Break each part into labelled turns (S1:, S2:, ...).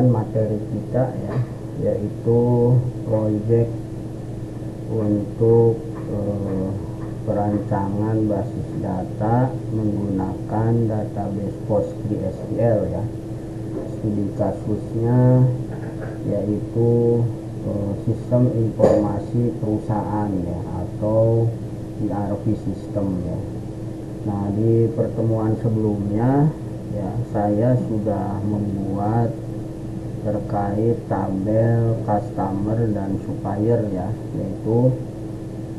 S1: kesempatan materi kita ya, yaitu proyek untuk perancangan basis data menggunakan database PostgreSQL ya. Studi kasusnya yaitu sistem informasi perusahaan ya, atau ERP sistem ya. Nah, di pertemuan sebelumnya ya, saya sudah membuat terkait tabel customer dan supplier ya, yaitu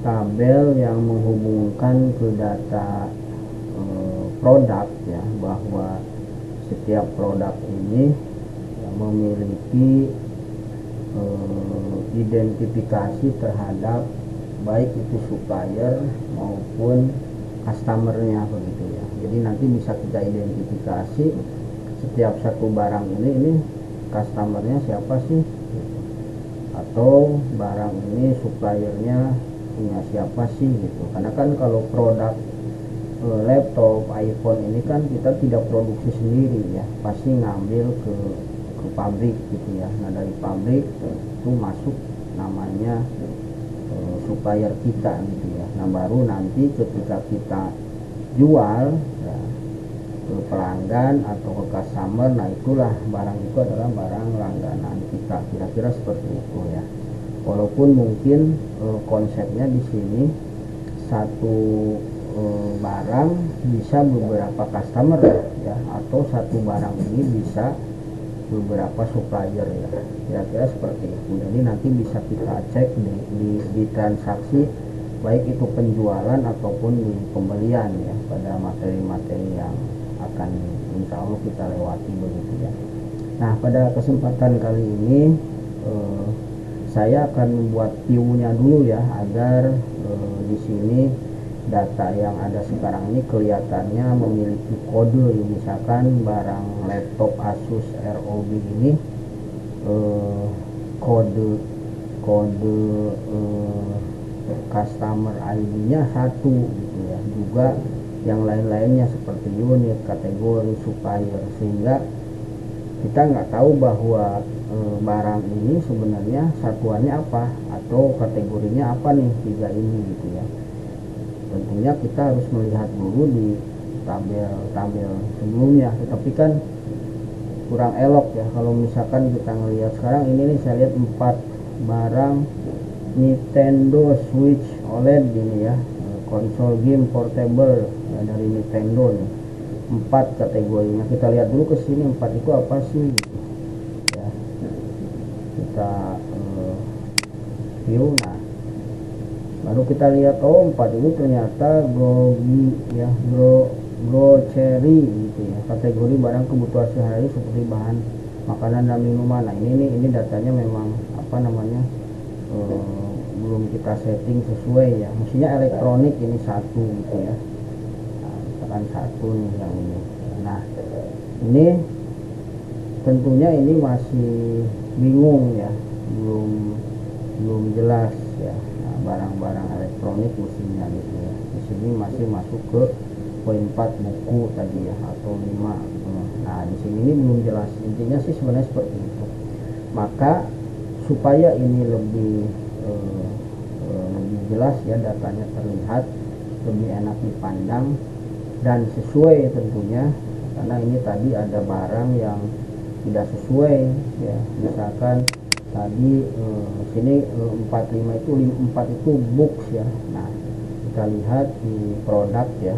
S1: tabel yang menghubungkan ke data produk ya, bahwa setiap produk ini ya, memiliki identifikasi terhadap baik itu supplier maupun customernya begitu ya. Jadi nanti bisa kita identifikasi setiap satu barang ini customernya siapa sih gitu. Atau barang ini suppliernya punya siapa sih gitu. Karena kan kalau produk laptop, iPhone ini kan kita tidak produksi sendiri ya, pasti ngambil ke pabrik gitu ya. Nah, dari pabrik itu masuk namanya supplier kita gitu ya. Nah, baru nanti ketika kita jual ya, ke pelanggan atau ke customer, nah itulah barang itu adalah barang langganan kita, kira-kira seperti itu ya. Walaupun mungkin konsepnya di sini satu barang bisa beberapa customer ya, atau satu barang ini bisa beberapa supplier ya, kira-kira seperti itu. Jadi nanti bisa kita cek di transaksi baik itu penjualan ataupun di pembelian ya, pada materi-materi yang akan insya Allah kita lewati begitu ya. Nah, pada kesempatan kali ini saya akan membuat view-nya dulu ya, agar di sini data yang ada sekarang ini kelihatannya memiliki kode. Misalkan barang laptop Asus ROG ini kode customer ID-nya 1 gitu ya, juga yang lain-lainnya seperti unit, kategori, supplier, sehingga kita nggak tahu bahwa barang ini sebenarnya satuannya apa atau kategorinya apa nih, 3 ini gitu ya. Tentunya kita harus melihat dulu di tabel sebelumnya, tetapi kan kurang elok ya kalau misalkan kita ngelihat sekarang ini nih, saya lihat 4 barang Nintendo Switch OLED ini ya, konsol game portable ya, dari Nintendo nih, 4 kategorinya. Kita lihat dulu ke sini 4 itu apa sih gitu ya. Kita view, nah baru kita lihat, oh 4 itu ternyata grogi ya, grocery gitu ya, kategori barang kebutuhan sehari seperti bahan makanan dan minuman. Nah, ini datanya memang apa namanya, belum kita setting sesuai ya, mestinya elektronik ini 1 gitu ya. Nah, misalkan 1 nih yang ini. Nah, ini tentunya ini masih bingung ya, belum jelas ya. Nah, barang-barang elektronik mestinya gitu ya. Di sini masih masuk ke poin 4 buku tadi ya, atau 5. Nah, di sini ini belum jelas. Intinya sih sebenarnya seperti itu. Maka supaya ini lebih jelas ya, datanya terlihat lebih enak dipandang dan sesuai tentunya, karena ini tadi ada barang yang tidak sesuai ya. Misalkan tadi sini 45 itu 4 itu books ya. Nah, kita lihat di produk ya,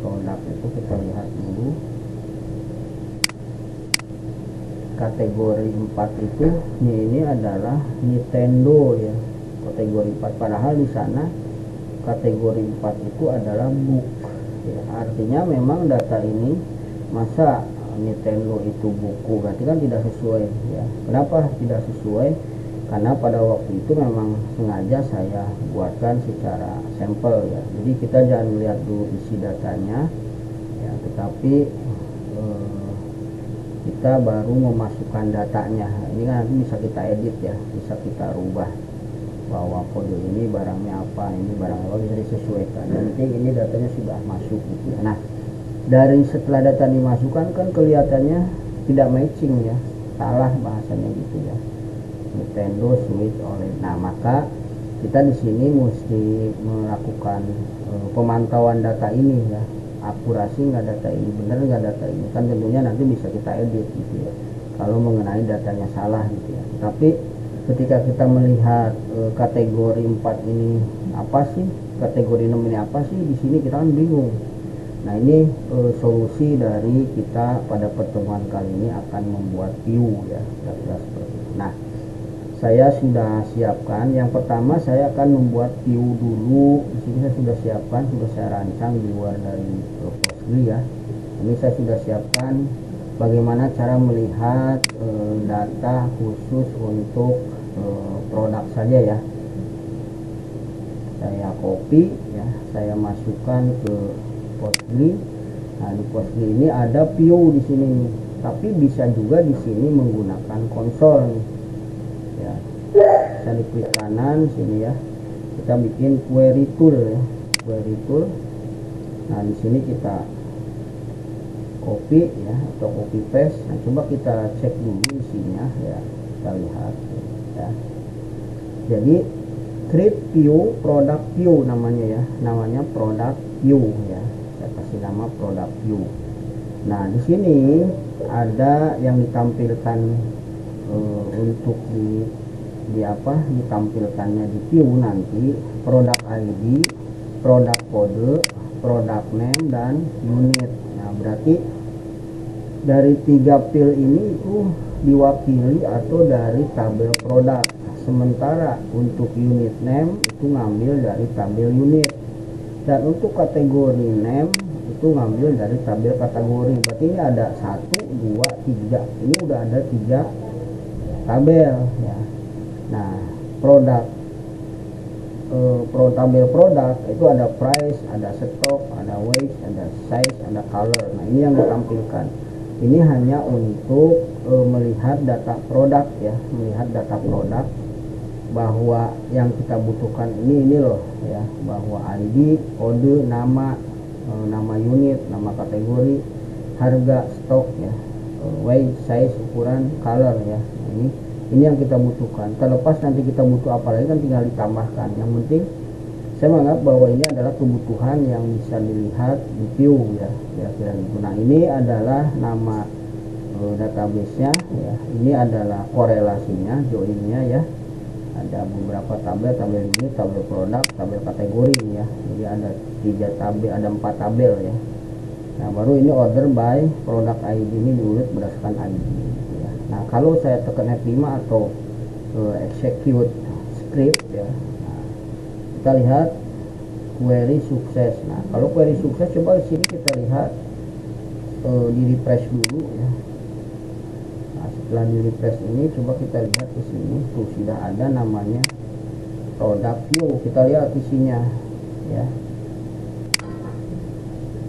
S1: produk itu kita lihat dulu kategori 4 itu ini adalah Nintendo ya, kategori 4, padahal di sana kategori 4 itu adalah book ya. Artinya memang data ini, masa Nintendo itu buku, berarti kan tidak sesuai ya. Kenapa tidak sesuai? Karena pada waktu itu memang sengaja saya buatkan secara sampel ya. Jadi kita jangan lihat dulu isi datanya ya, tetapi kita baru memasukkan datanya. Ini kan nanti bisa kita edit ya, bisa kita rubah bahwa kode ini barangnya apa, ini barang apa, bisa disesuaikan. Nanti ini datanya sudah masuk gitu ya. Nah, dari setelah data dimasukkan kan kelihatannya tidak matching ya. salah bahasanya gitu ya, Nintendo Switch OLED. Nah maka kita di sini mesti melakukan pemantauan data ini ya, akurasi nggak data ini, benar nggak data ini, kan tentunya nanti bisa kita edit gitu ya kalau mengenai datanya salah gitu ya. Tapi ketika kita melihat kategori 4 ini apa sih, kategori 6 ini apa sih, di sini kita kan bingung. Nah ini solusi dari kita pada pertemuan kali ini akan membuat view ya, kira-kira seperti itu. Nah saya sudah siapkan, yang pertama saya akan membuat view dulu. Di sini saya sudah siapkan, sudah saya rancang di luar dari Postgre ya. Ini saya sudah siapkan bagaimana cara melihat data khusus untuk produk saja ya. Saya copy ya, saya masukkan ke Postgre. Nah di Postgre ini ada view di sini nih, tapi bisa juga di sini menggunakan konsol nih ya. Bisa di klik kanan sini ya, kita bikin query tool ya, query tool. Nah di sini kita copy ya atau copy paste. Nah coba kita cek dulu isinya ya, kita lihat ya. Jadi create view, product view namanya ya, namanya product view ya, saya kasih nama product view. Nah di sini ada yang ditampilkan untuk di apa, ditampilkannya di view nanti product ID, product code, product name, dan unit. Nah berarti dari 3 field ini itu diwakili atau dari tabel produk, sementara untuk unit name itu ngambil dari tabel unit, dan untuk kategori name itu ngambil dari tabel kategori. Berarti ini ada 1, 2, 3, ini udah ada 3 tabel ya. Nah produk tabel produk itu ada price, ada stock, ada weight, ada size, ada color. Nah ini yang ditampilkan. Ini hanya untuk melihat data produk ya, melihat data produk bahwa yang kita butuhkan ini loh ya, bahwa ID, kode, nama, nama unit, nama kategori, harga, stok ya, weight, size, ukuran, color ya. Nah, ini yang kita butuhkan. Terlepas nanti kita butuh apa lagi kan tinggal ditambahkan. Yang penting saya menganggap bahwa ini adalah kebutuhan yang bisa dilihat di view ya, kira-kira gitu. Nah ini adalah nama database-nya ya, ini adalah korelasinya, joinnya ya. Ada beberapa tabel, tabel ini, tabel produk, tabel kategori ya. Jadi ada 3 tabel, ada 4 tabel ya. Nah baru ini order by product ID, ini diurut berdasarkan ID gitu ya. Nah kalau saya tekan F5 atau execute script ya, nah, kita lihat query sukses. Nah kalau query sukses, coba di sini kita lihat di refresh dulu ya. Nah setelah di refresh ini, coba kita lihat di sini tuh sudah ada namanya product view. Kita lihat isinya ya.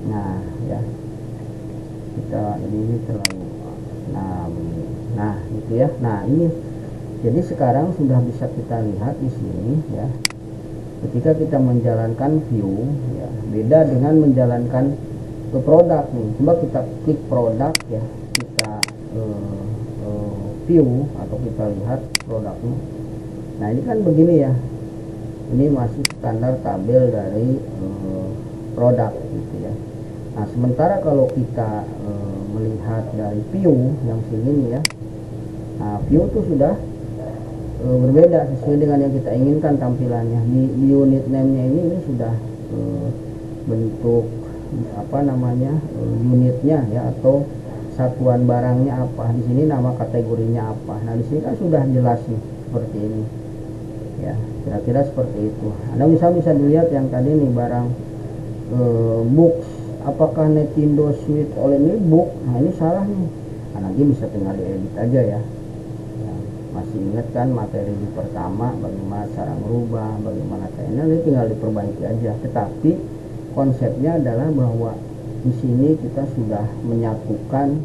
S1: Nah ya, kita ini terlalu nah gitu ya. Nah ini jadi sekarang sudah bisa kita lihat di sini ya, ketika kita menjalankan view ya, beda dengan menjalankan ke produk nih. Coba kita klik produk ya, kita view atau kita lihat produknya. Nah ini kan begini ya, ini masih standar tabel dari produk gitu ya. Nah sementara kalau kita melihat dari view yang sini nih ya, nah view itu sudah berbeda sesuai dengan yang kita inginkan tampilannya. Di unit name-nya ini sudah bentuk apa namanya, unitnya ya, atau satuan barangnya apa, di sini nama kategorinya apa. Nah di sini kan sudah jelas nih seperti ini ya, kira-kira seperti itu. Anda bisa dilihat yang tadi nih barang books, apakah Nintendo Switch OLED ini book. Nah ini salah nih. Nah nanti bisa tinggal diedit aja ya. Masih ingat kan materi di pertama bagaimana cara merubah, bagaimana channel, ini tinggal diperbaiki aja. Tetapi konsepnya adalah bahwa di sini kita sudah menyatukan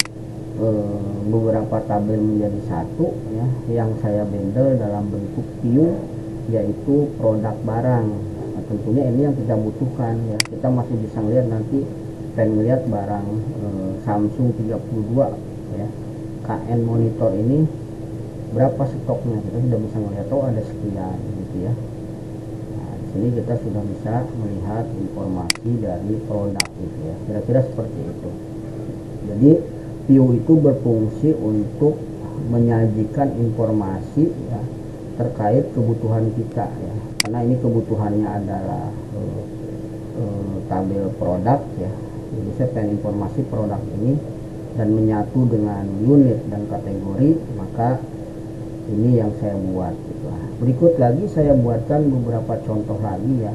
S1: beberapa tabel menjadi satu ya, yang saya bundle dalam bentuk view, yaitu produk barang. Nah, tentunya ini yang kita butuhkan ya. Kita masih bisa lihat nanti, pengen lihat barang Samsung 32 ya. KN monitor ini berapa stoknya, kita sudah bisa melihat oh ada sekian gitu ya. Nah, di sini kita sudah bisa melihat informasi dari produk gitu ya, kira-kira seperti itu. Jadi view itu berfungsi untuk menyajikan informasi ya terkait kebutuhan kita ya, karena ini kebutuhannya adalah tabel produk ya. Jadi saya pengen informasi produk ini dan menyatu dengan unit dan kategori, maka ini yang saya buat gitu. Berikut lagi saya buatkan beberapa contoh lagi ya,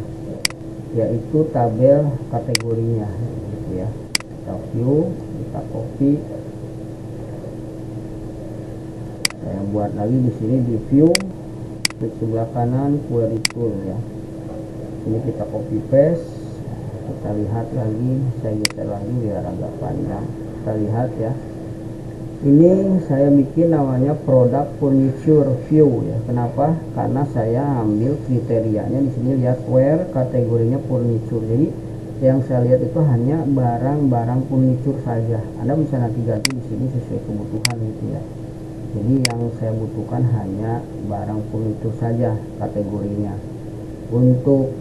S1: yaitu tabel kategorinya gitu ya. Kita view, kita copy, saya buat lagi di sini di view, klik sebelah kanan query tool ya. Ini kita copy paste, kita lihat lagi, saya geser lagi biar agak panjang. Kita lihat ya, ini saya bikin namanya product furniture view ya. Kenapa? Karena saya ambil kriterianya di sini, lihat where, kategorinya furniture. Jadi yang saya lihat itu hanya barang-barang furniture saja. Anda bisa nanti ganti di sini sesuai kebutuhan gitu ya. Jadi yang saya butuhkan hanya barang furniture saja kategorinya. Untuk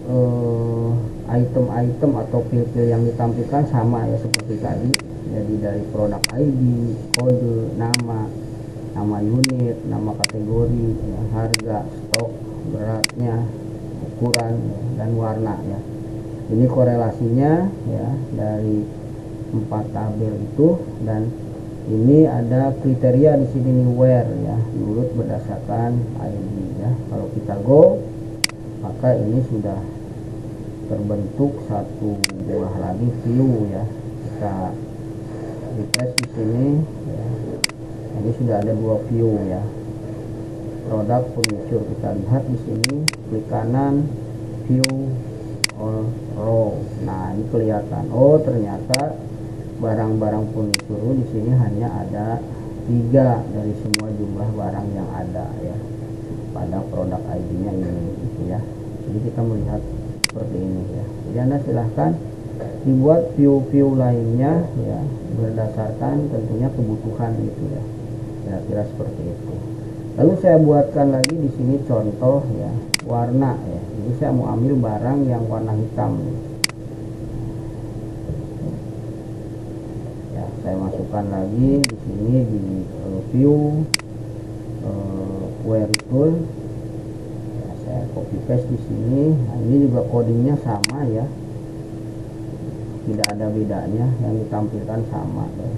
S1: item-item atau fil-fil yang ditampilkan sama ya seperti tadi. Jadi dari produk ID, kode, nama unit, nama kategori ya, harga, stok, beratnya, ukuran ya, dan warna ya. Ini korelasinya ya dari 4 tabel itu, dan ini ada kriteria di sini nih where ya, menurut berdasarkan ID ya. Kalau kita go, maka ini sudah terbentuk satu buah lagi view ya. Kita refresh di sini ya. Ini sudah ada 2 view ya. Produk furniture, kita lihat di sini, klik kanan view all row. Nah, ini kelihatan oh ternyata barang-barang furniture di sini hanya ada 3 dari semua jumlah barang yang ada ya pada produk ID-nya ini gitu ya. Jadi kita melihat seperti ini ya. Jadi Anda silahkan dibuat view-view lainnya ya berdasarkan tentunya kebutuhan gitu ya. Kira-kira seperti itu. Lalu saya buatkan lagi di sini contoh ya warna ya. Jadi saya mau ambil barang yang warna hitam. Ya, saya masukkan lagi di sini di view query tool. Ya, saya copy paste di sini. Nah, ini juga codingnya sama ya. Tidak ada bedanya, yang ditampilkan sama ya.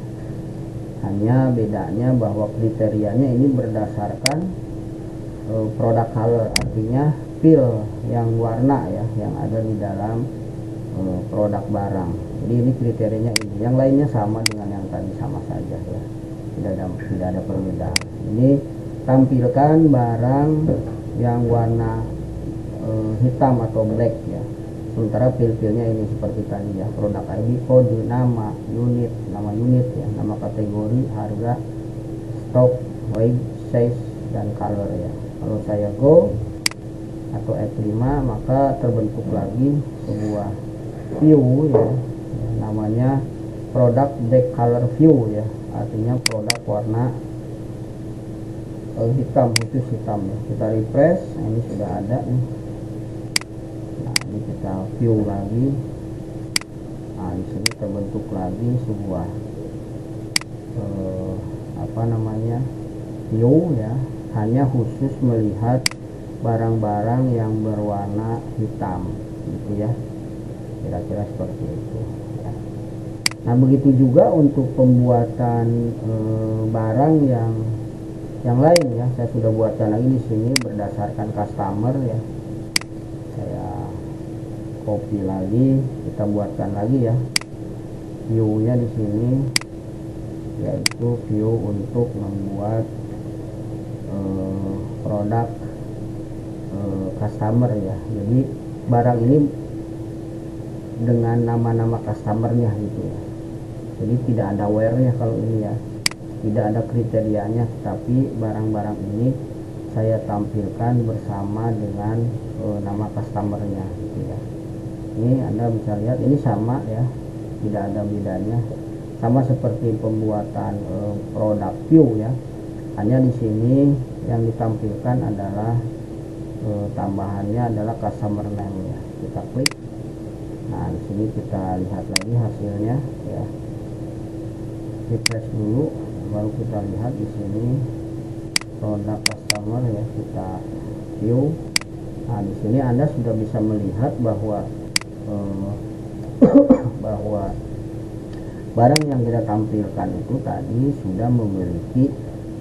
S1: Hanya bedanya bahwa kriterianya ini berdasarkan produk color, artinya fill yang warna ya yang ada di dalam produk barang. Jadi ini kriterianya ini, yang lainnya sama dengan yang tadi, sama saja ya, tidak ada perbedaan. Ini tampilkan barang yang warna hitam atau black ya, sementara fil-filnya ini seperti tadi ya, produk ID, kode, nama unit ya, nama kategori, harga, stok, weight, size, dan color ya. Kalau saya go atau F5, maka terbentuk lagi sebuah view ya, namanya product black color view ya, artinya produk warna hitam, khusus hitam ya. Kita refresh, nah ini sudah ada nih. Nah ini kita view lagi. Nah di sini terbentuk lagi sebuah view ya, hanya khusus melihat barang-barang yang berwarna hitam gitu ya, kira-kira seperti itu ya. Nah begitu juga untuk pembuatan barang yang lain ya, saya sudah buatkan lagi di sini berdasarkan customer ya. Saya copy lagi, kita buatkan lagi ya view-nya di sini, yaitu view untuk membuat produk customer ya. Jadi barang ini dengan nama-nama customernya gitu ya. Jadi tidak ada where-nya kalau ini ya, tidak ada kriterianya, tapi barang-barang ini saya tampilkan bersama dengan nama customernya gitu ya. Ini Anda bisa lihat ini sama ya, tidak ada bedanya. sama seperti pembuatan produk view ya. Hanya di sini yang ditampilkan adalah tambahannya adalah customer name ya. Kita klik. Nah, di sini kita lihat lagi hasilnya ya. Refresh dulu, baru kita lihat di sini produk customer ya, kita view. Nah, di sini Anda sudah bisa melihat bahwa bahwa barang yang kita tampilkan itu tadi sudah memiliki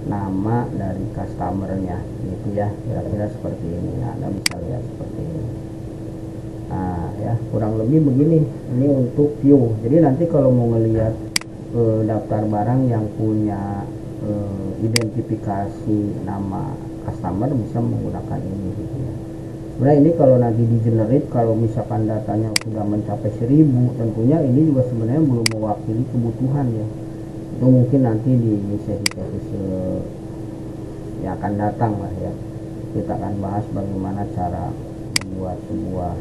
S1: nama dari customernya gitu ya, kira-kira seperti ini. Nah, Anda bisa lihat seperti ini. Nah ya, kurang lebih begini. Ini untuk view. Jadi nanti kalau mau ngelihat daftar barang yang punya identifikasi nama customer, bisa menggunakan ini gitu ya. Sebenarnya ini kalau nanti di generate, kalau misalkan datanya sudah mencapai 1000, tentunya ini juga sebenarnya belum mewakili kebutuhan ya. Itu mungkin nanti di sesi-sesi yang akan datang lah ya, kita akan bahas bagaimana cara membuat sebuah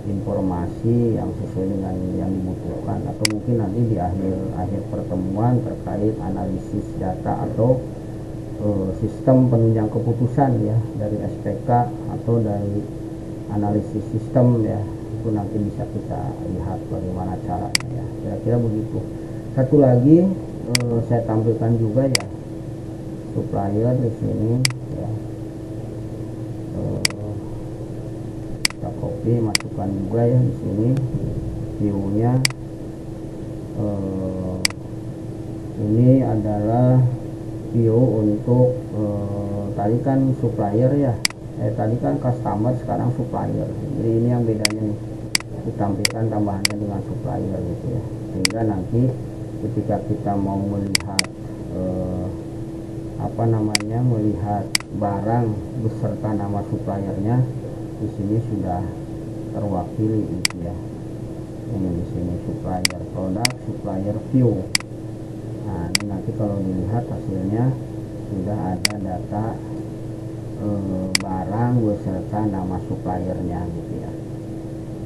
S1: informasi yang sesuai dengan yang dibutuhkan, atau mungkin nanti di akhir pertemuan terkait analisis data atau sistem penunjang keputusan ya, dari SPK atau dari analisis sistem ya. Itu nanti bisa kita lihat bagaimana caranya ya, kira-kira begitu. Satu lagi saya tampilkan juga ya, supplier di sini ya. Kita copy, masukkan juga ya di sini view-nya. Ini adalah view untuk tadi kan supplier ya, tadi kan customer, sekarang supplier. Jadi ini yang bedanya nih, ditampilkan tambahannya dengan supplier gitu ya, sehingga nanti ketika kita mau melihat melihat barang beserta nama suppliernya, di sini sudah terwakili gitu ya. Ini di sini supplier produk, supplier view. Nah, ini nanti kalau dilihat hasilnya sudah ada data barang beserta nama suppliernya gitu ya.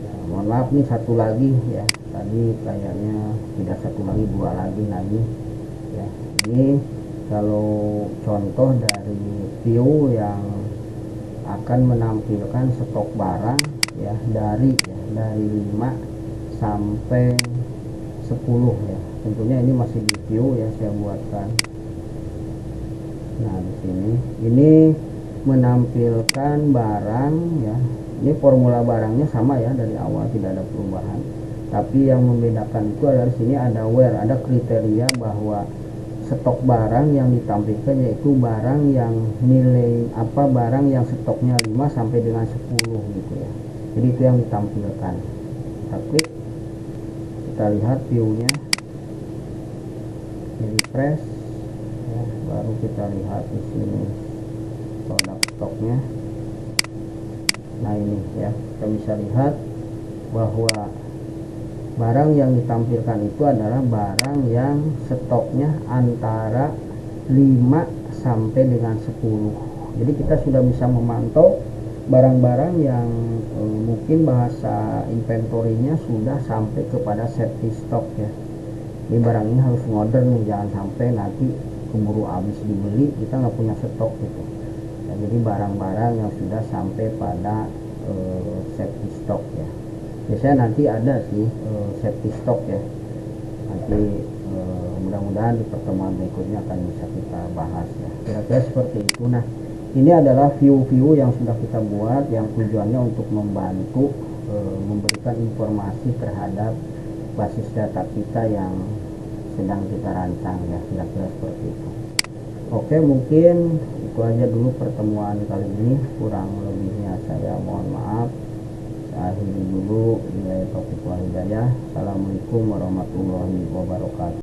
S1: Nah, mohon maaf nih, satu lagi ya, tadi kayaknya tidak satu lagi, dua lagi. Nah ini ya, ini kalau contoh dari view yang akan menampilkan stok barang ya, dari 5 sampai 10 ya. Tentunya ini masih di view ya, saya buatkan. Nah, di sini ini menampilkan barang ya. Ini formula barangnya sama ya, dari awal tidak ada perubahan. Tapi yang membedakan itu adalah di sini ada where, ada kriteria bahwa stok barang yang ditampilkan yaitu barang yang nilai barang yang stoknya 5 sampai dengan 10 gitu ya. Jadi itu yang ditampilkan. Kita klik, kita lihat view-nya, refresh ya, baru kita lihat di sini produk stoknya. Nah ini ya, kita bisa lihat bahwa barang yang ditampilkan itu adalah barang yang stoknya antara 5 sampai dengan 10. Jadi kita sudah bisa memantau barang-barang yang mungkin bahasa inventory-nya sudah sampai kepada safety stock ya. Ini barang ini harus ngorder nih, jangan sampai nanti keburu habis dibeli, kita nggak punya stok gitu ya. Jadi barang-barang yang sudah sampai pada safety stock ya. Biasanya nanti ada sih safety stock ya, nanti mudah-mudahan di pertemuan berikutnya akan bisa kita bahas ya, kira-kira seperti itu. Nah, ini adalah view-view yang sudah kita buat, yang tujuannya untuk membantu memberikan informasi terhadap basis data kita yang sedang kita rancang ya, kira-kira seperti itu. Oke, mungkin itu aja dulu pertemuan kali ini, kurang lebihnya saya mohon maaf. Akhiri dulu, bila taufiq wal hidayah. Assalamualaikum warahmatullahi wabarakatuh.